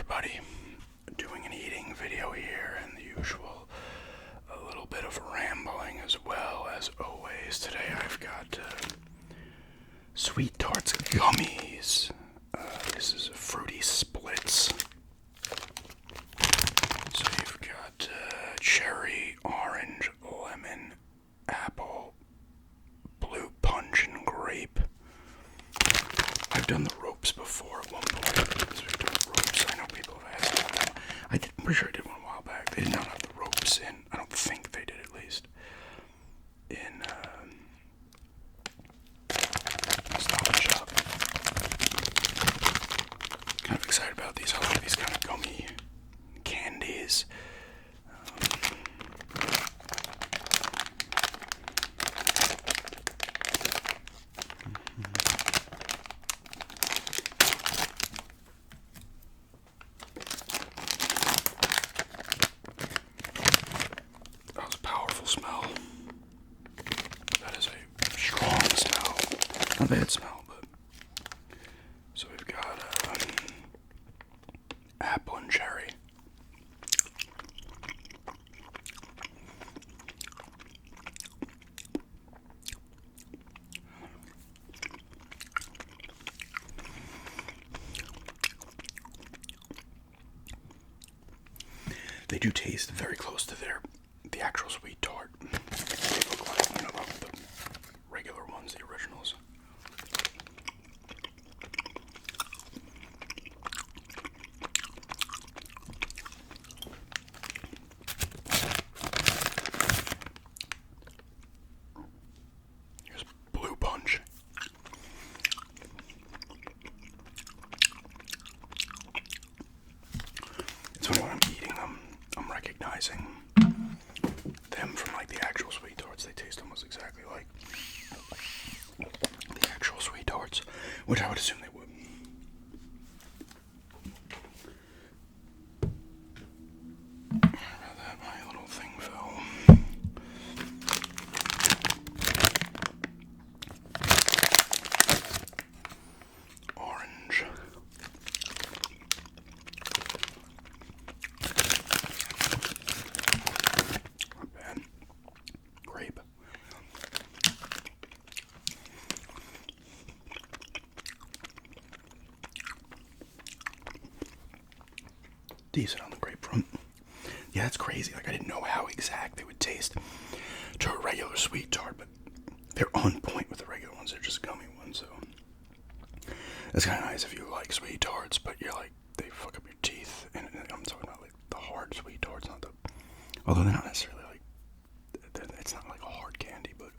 everybody? Doing an eating video here, and the usual, a little bit of rambling as well as always. Today I've got sweet Tarts Gummies. This is fruity splits. So you've got cherry, orange, lemon, apple, blue punch, and grape. I've done the ropes before at one point. We've done ropes. I know people have asked about that. I'm pretty sure I did one a while back. They did not have the ropes in. I don't think they did, at least. In Stop and Shop. Kind of excited about these. I like these kind of gummy candies. Smell. That is a strong smell. Not a bad smell, but so we've got apple and cherry. They do taste very close to the actual sweet tart. They look like, the regular ones, the originals. Here's blue punch. It's funny when I'm eating them, I'm recognizing them from like the actual sweet tarts. They taste almost exactly like the actual sweet tarts, which I would assume they would. About that, my little thing fell. Orange. Decent on the grapefruit. Yeah, that's crazy. Like, I didn't know how exact they would taste to a regular sweet tart, but they're on point with the regular ones. They're just gummy ones, so that's kind of nice if you like sweet tarts, but you're like, they fuck up your teeth. And I'm talking about like the hard sweet tarts, not the, although they're not necessarily like, it's not like a hard candy, but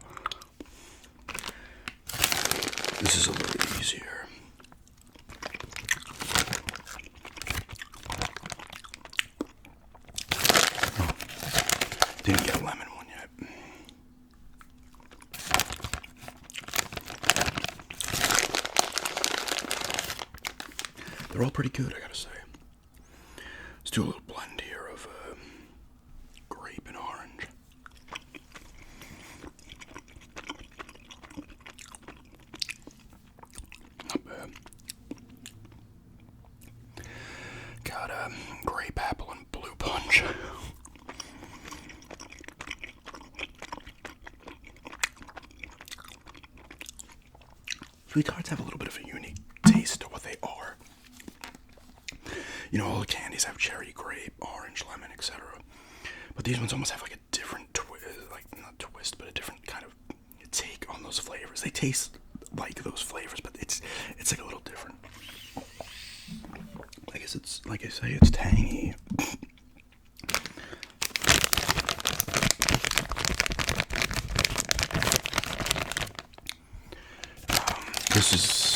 this is a little easier. Didn't get a lemon one yet. They're all pretty good, I gotta say. Let's do a little blend here of grape and orange. Not bad. Got grape, apple, and blue punch. Sweet tarts have a little bit of a unique taste to what they are. All the candies have cherry, grape, orange, lemon, etc. But these ones almost have like a different twist, like not twist, but a different kind of take on those flavors. They taste like those flavors, but it's like a little different. I guess it's, like I say, it's tangy.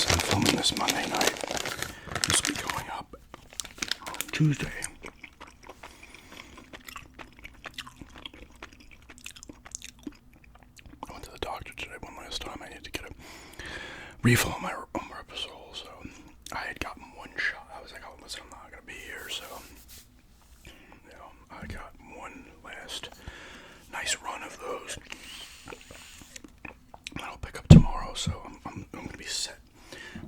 I'm filming this Monday night. This will be going up on Tuesday. I went to the doctor today one last time. I needed to get a refill on my omeprazole, so I had gotten one shot. I was like, oh, listen, I'm not going to be here, so I got one last nice run of those. I'll pick up tomorrow, so I'm going to be set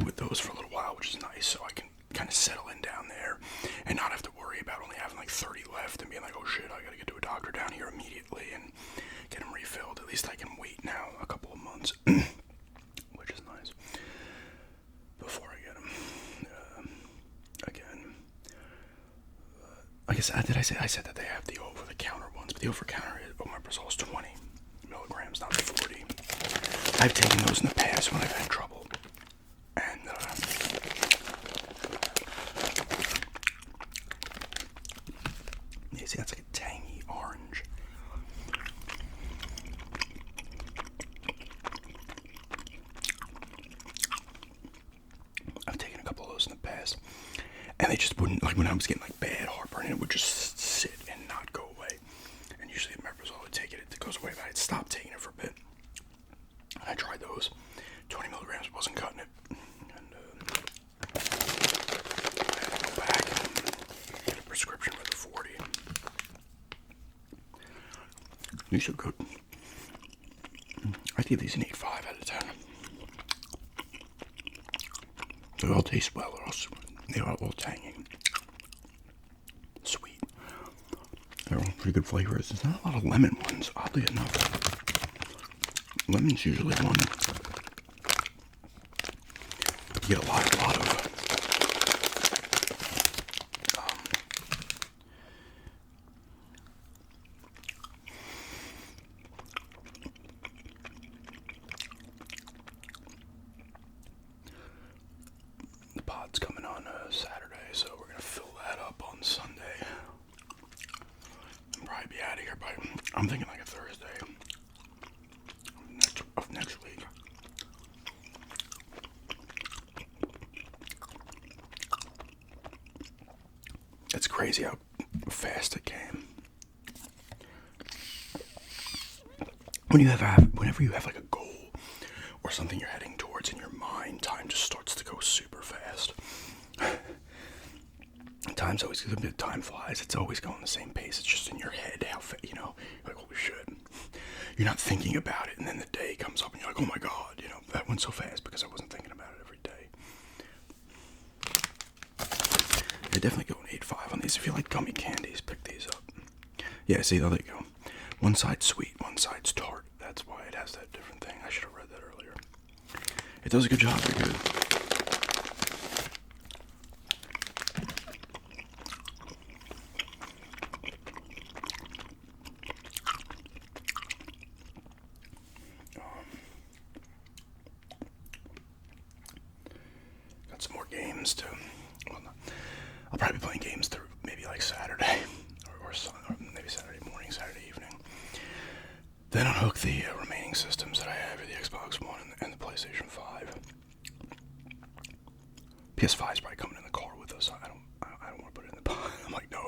with those for a little while, which is nice, so I can kind of settle in down there and not have to worry about only having like 30 left and being like, oh shit, I gotta get to a doctor down here immediately and get them refilled. At least I can wait now a couple of months, which is nice, before I get them again. Like I said, I said that they have the over-the-counter ones, but the over-the-counter omeprazole is 20 milligrams, not 40. I've taken those in the past when I've had trouble, and yeah, see, that's like a tangy orange. I've taken a couple of those in the past, and they just wouldn't, like when I was getting like bad heartburn, it would just sit and not go away. And usually the omeprazole, I would take it, it goes away, but I'd stop taking it for a bit. And I tried those. 20 milligrams wasn't cutting it. And I had to go back and get a prescription for the 40. These are good. I give these an 8.5 out of 10. They all taste well. They are all tangy. Sweet. They're all pretty good flavors. There's not a lot of lemon ones, oddly enough. Lemon's usually one. You get a lot of the pod's coming on Saturday, so we're gonna fill that up on Sunday. I'll probably be out of here by, I'm thinking like a Thursday of next week. It's crazy how fast it came. Whenever you have like a goal or something you're heading towards in your mind, time just starts to go super fast. Time flies. It's always going the same pace. It's just in your head. How you know, you're like, holy shit. You're not thinking about it, and then the day comes up, and you're like, oh my god, you know, that went so fast because I wasn't thinking about it every day. Yeah, definitely go an 8.5 on these. If you like gummy candies, pick these up. Yeah, see, there you go. One side's sweet, one side's tart. That's why it has that different thing. I should have read that earlier. It does a good job. They're good. Got some more games too. Well, I'll probably be playing games through maybe like Saturday or maybe Saturday morning, Saturday evening. Then I'll hook the remaining systems that I have, the Xbox One and the PlayStation 5. PS5 is probably coming in the car with us. I don't want to put it in the pod. I'm like, no.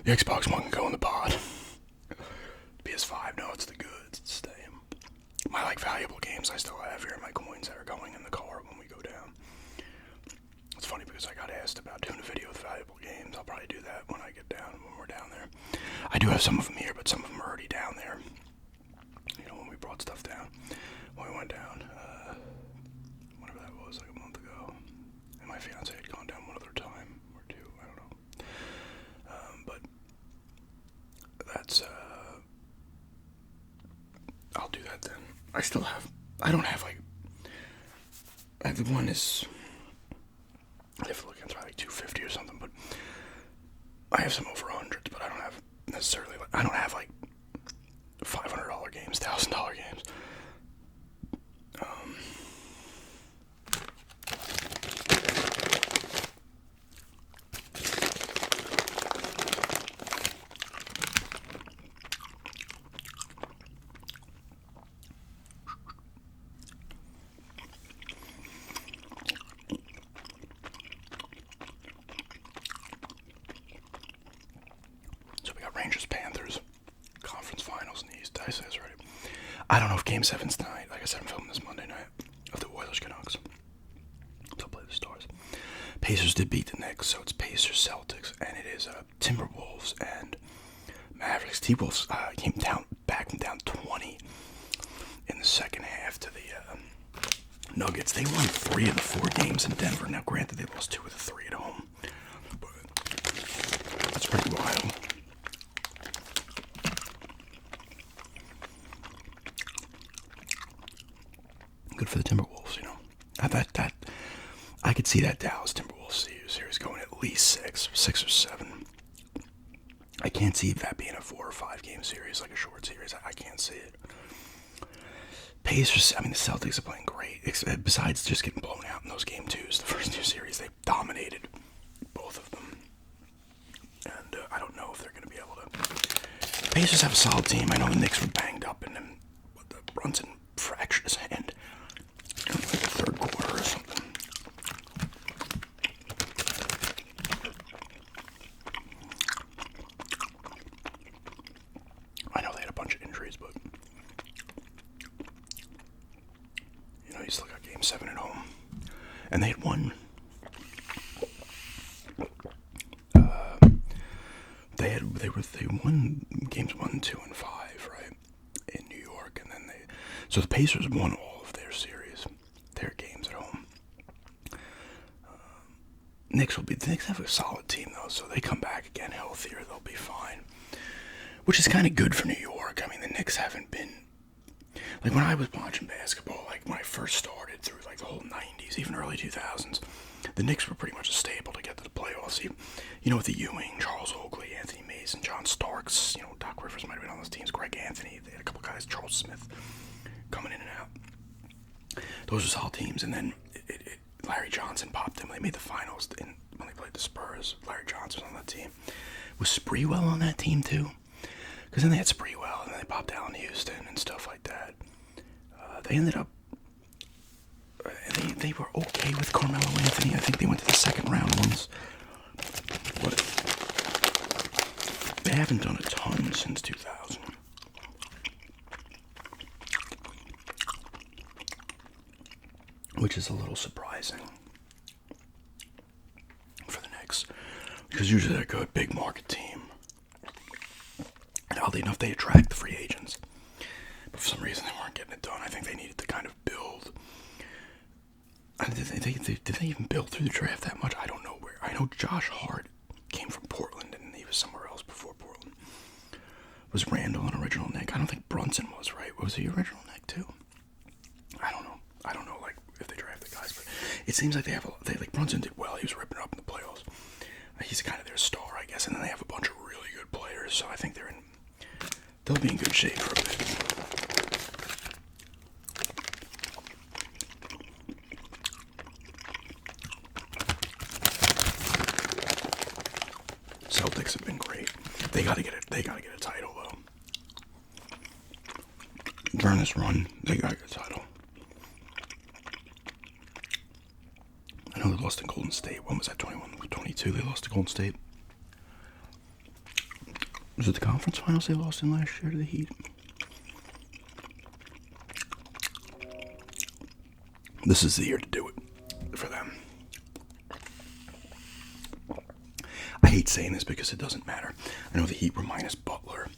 The Xbox One can go in the pod. PS5, no, it's the goods. It's staying. My like valuable games I still have here, my coins that are going in the car when we go down. It's funny because I got asked about doing a video with valuable games. I'll probably do that when I get down, when we're down there. I do have some of them here, but some of them are already down there. You know, when we brought stuff down, when we went down, whatever that was, like a month ago. And my fiance had gone down one other time, or two, I don't know. But that's, I'll do that then. I don't have like, the one is, I have to look into like 250 or something, but I have some over hundreds, but I don't have necessarily, I don't have like $500 games, $1,000 games. Rangers Panthers conference finals in the East. Did I say this right? I don't know if Game 7's tonight. Like I said, I'm filming this Monday night of the Oilers Canucks. So play the Stars. Pacers did beat the Knicks, so it's Pacers Celtics, and it is Timberwolves and Mavericks. T-Wolves came back from down 20 in the second half to the Nuggets. They won 3 of the 4 games in Denver. Now, granted, they lost 2 of the 3 at could see that Dallas Timberwolves series going at least six or seven. I can't see that being a 4 or 5 game series, like a short series. I can't see it. Pacers, I mean, the Celtics are playing great. Besides just getting blown out in those game twos, the first 2 series, they dominated both of them. And I don't know if they're going to be able to. Pacers have a solid team. I know the Knicks were banged up, and then the Brunson fractured his hand in like the third quarter or something. I know they had a bunch of injuries, but he still got Game 7 at home, and they had won. They won games 1, 2, and 5, right, in New York, and then so the Pacers won all of their series, their games at home. The Knicks have a solid team though, so they come back again healthier, they'll be fine, which is kind of good for New York. I mean, the Knicks haven't been. Like, when I was watching basketball, like, when I first started through, like, the whole 90s, even early 2000s, the Knicks were pretty much a staple to get to the playoffs. With the Ewing, Charles Oakley, Anthony Mason, John Starks, Doc Rivers might have been on those teams, Greg Anthony, they had a couple guys, Charles Smith, coming in and out. Those were solid teams, and then Larry Johnson popped in when they made the finals, when they played the Spurs. Larry Johnson was on that team. Was Sprewell on that team, too? Because then they had Sprewell, and then they popped Allen Houston and stuff like that. They ended up, they were okay with Carmelo Anthony. I think they went to the second round once. But they haven't done a ton since 2000. Which is a little surprising for the Knicks. Because usually they're a good, big market team. And oddly enough, they attract the free agents. But for some reason, they weren't getting it done. I think they needed to kind of build. Did they even build through the draft that much? I don't know where. I know Josh Hart came from Portland, and he was somewhere else before Portland. Was Randall an original Knick? I don't think Brunson was, right? Was he original Knick, too? I don't know, like, if they drafted guys, but it seems like like, Brunson did well. He was ripping up in the playoffs. He's kind of their star, I guess, and then they have a bunch of really good players, so I think they'll be in good shape for a bit. Celtics have been great. They gotta get a title though. During this run, they gotta get a title. I know they lost to Golden State. When was that? 21, 22. They lost to Golden State. Was it the conference finals they lost in last year to the Heat? This is the year to do it for them. I hate saying this because it doesn't matter. I know the Heat were minus Butler,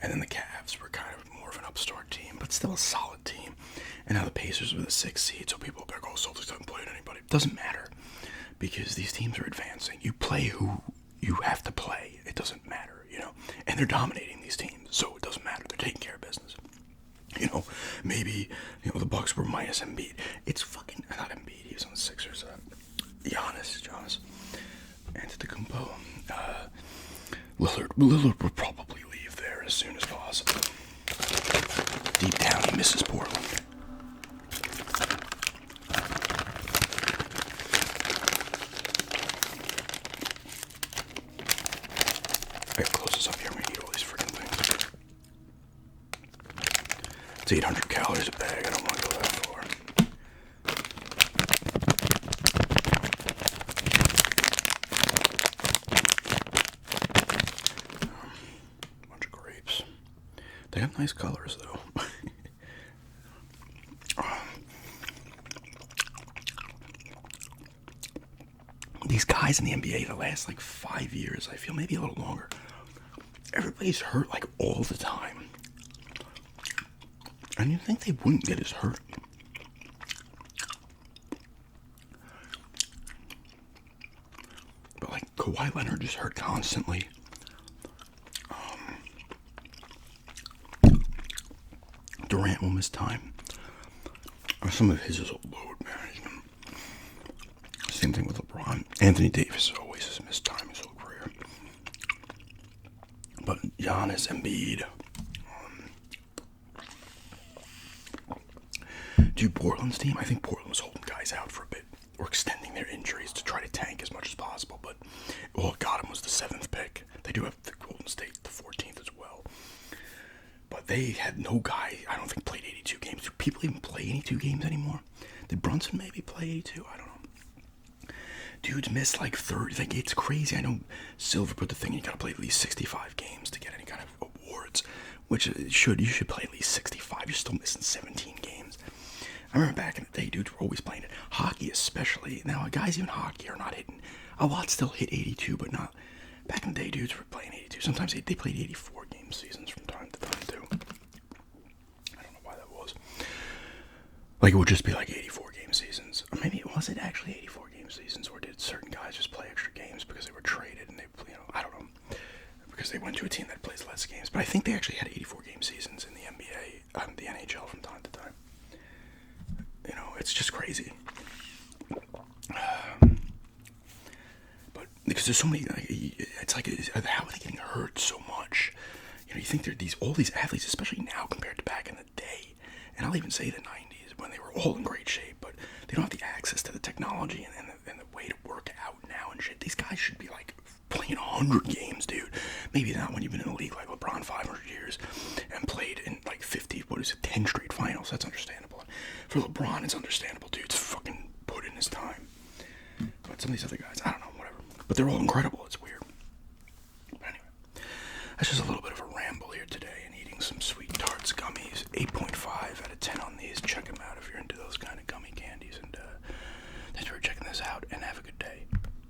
and then the Cavs were kind of more of an upstart team, but still a solid team. And now the Pacers were the 6th seed, so people are like, oh, Celtics haven't played anybody. It doesn't matter, because these teams are advancing. You play who you have to play. It doesn't matter, And they're dominating these teams, so it doesn't matter. They're taking care of business. Maybe, the Bucks were minus Embiid. It's fucking, not Embiid, he was on the Sixers. Giannis. Antetokounmpo. Lillard will probably leave there as soon as possible. Deep down, he misses Portland. I gotta close this up here. I'm gonna eat all these freaking things. It's 800 calories a bag. I don't want to go that far. Bunch of grapes. They have nice colors, though. These guys in the NBA, the last, 5 years, I feel, maybe a little longer, everybody's hurt, all the time. And you'd think they wouldn't get as hurt. But, Kawhi Leonard is hurt constantly. Durant will miss time. Some of his is load management. Anthony Davis always has missed time his whole career. But Giannis, Embiid. Dude, Portland's team, I think Portland was holding guys out for a bit, or extending their injuries to try to tank as much as possible, but all it got him was the 7th pick. They do have the Golden State, the 14th as well. But they had no guy, I don't think, played 82 games. Do people even play 82 games anymore? Did Brunson maybe play 82? I don't know. Dudes missed like 30. Like, it's crazy. I know Silver put the thing, you gotta play at least 65 games to get any kind of awards, which you should play at least 65. You're still missing 17 games. I remember back in the day, dudes were always playing it. Hockey especially. Now, guys even hockey are not hitting. A lot still hit 82, but not. Back in the day, dudes were playing 82. Sometimes they played 84 game seasons from time to time, too. I don't know why that was. Like, it would just be like 84 game seasons. Or maybe it wasn't actually 84 game seasons, or did certain guys just play extra games because they were traded and they, I don't know. Because they went to a team that plays less games. But I think they actually had 84 game seasons in the NBA, the NHL from time to time. It's just crazy. But because there's so many, it's like, how are they getting hurt so much? You think they're all these athletes, especially now compared to back in the day, and I'll even say the 90s when they were all in great shape, but they don't have the access to the technology and the way to work out now and shit. These guys should be like playing 100 games, dude. Maybe not when you've been in the league like LeBron 500 years and played in like 10 straight finals. That's understandable. For LeBron, it's understandable, dude. It's fucking put in his time. But some of these other guys, I don't know, whatever. But they're all incredible. It's weird. But anyway, that's just a little bit of a rant.